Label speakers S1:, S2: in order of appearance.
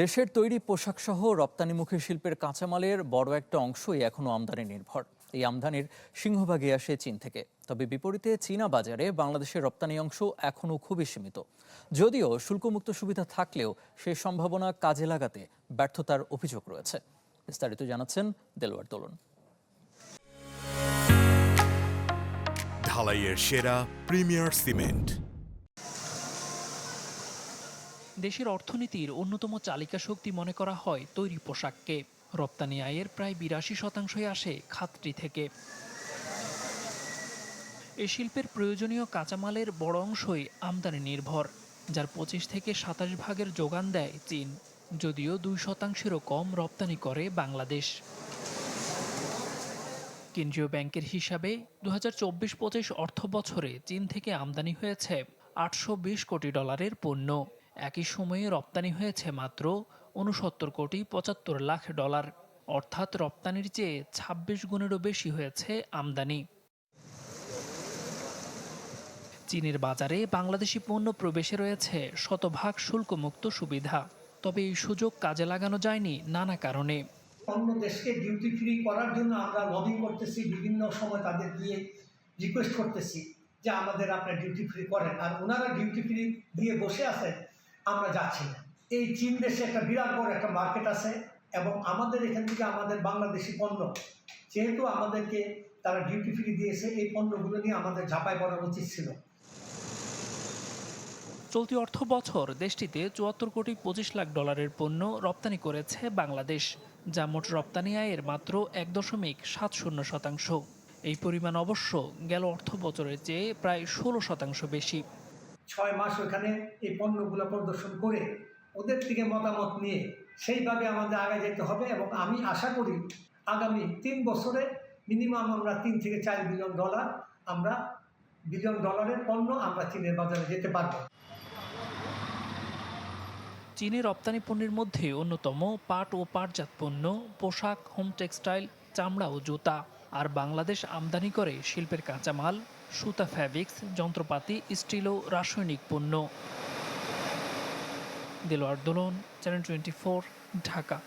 S1: দেশের তৈরি পোশাকসহ রপ্তানিমুখী শিল্পের কাঁচামালের বড় একটা অংশই এখনও আমদানি নির্ভর। এই আমদানির সিংহভাগই আসে চীন থেকে। তবে বিপরীতে চীনা বাজারে বাংলাদেশের রপ্তানি অংশ এখনও খুবই সীমিত। যদিও শুল্কমুক্ত সুবিধা থাকলেও সেই সম্ভাবনা কাজে লাগাতে ব্যর্থতার অভিযোগ রয়েছে। বিস্তারিত জানাচ্ছেন দেলোয়ার দোলন।
S2: ঢালাইয়ের সেরা প্রিমিয়ার সিমেন্ট।
S3: দেশের অর্থনীতির অন্যতম চালিকা শক্তি মনে করা হয় তৈরি পোশাককে। রপ্তানি আয়ের প্রায় ৮২% আসে খাতটি থেকে। এ শিল্পের প্রয়োজনীয় কাঁচামালের বড় অংশই আমদানি নির্ভর, যার ২৫ থেকে ২৭ ভাগের যোগান দেয় চীন। যদিও ২%-এরও কম রপ্তানি করে বাংলাদেশ। কেন্দ্রীয় ব্যাংকের হিসাবে ২০২৪-২৫ অর্থ বছরে চীন থেকে আমদানি হয়েছে $৮২০ কোটি পণ্য। একই সময়ে রপ্তানি হয়েছে মাত্র $৬৯ কোটি ৭৫ লাখ, অর্থাৎ রপ্তানির চেয়ে ২৬ গুণেরও বেশি হয়েছে আমদানি। চীনের বাজারে বাংলাদেশি পণ্য প্রবেশে রয়েছে শতভাগ শুল্কমুক্ত সুবিধা। তবে এই সুযোগ কাজে লাগানো যায়নি নানা কারণে।
S4: অন্য দেশকে ডিউটি ফ্রি করার জন্য আমরা লবিং করতেছি, বিভিন্ন সময় তাদের দিয়ে রিকোয়েস্ট করতেছি যে আমাদের আপনার ডিউটি ফ্রি করেন, আর ওনারা ডিউটি ফ্রি দিয়ে বসে আছেন, আমরা যাচ্ছি না। এই চীন দেশে একটা বিরাট বড় একটা মার্কেট আছে এবং আমাদের এখান থেকে আমাদের বাংলাদেশি পণ্য যেহেতু আমাদেরকে তারা ডিউটি ফ্রি দিয়েছে, এই পণ্যগুলো নিয়ে আমাদের ঝাঁপায় পড়া উচিত ছিল।
S3: চলতি অর্থ বছর দেশটিতে $৭৪ কোটি ২৫ লাখ পণ্য রপ্তানি করেছে বাংলাদেশ, যা মোট রপ্তানি আয়ের মাত্র ১.৭০%। এই পরিমাণ অবশ্য গেল অর্থ বছরের চেয়ে প্রায় ১৬% বেশি।
S4: ৬ মাস ওখানে এই পণ্যগুলো প্রদর্শন করে ওদের থেকে মতামত নিয়ে সেইভাবে আমাদের আগে যেতে হবে এবং আমি আশা করি আগামী ৩ বছরে মিনিমাম আমরা $৩ থেকে $৪ বিলিয়ন ডলারের পণ্য আমরা চীনের বাজারে যেতে পারব।
S3: চীনের রপ্তানি পণ্যের মধ্যে অন্যতম পাট ও পাটজাত পণ্য, পোশাক, হোম টেক্সটাইল, চামড়া ও জুতা। আর বাংলাদেশ আমদানি করে শিল্পের কাঁচামাল, সুতা, ফ্যাব্রিক্স, যন্ত্রপাতি, স্টিল ও রাসায়নিক পণ্য। দেলোয়ার দোলন, চ্যানেল 24, ঢাকা।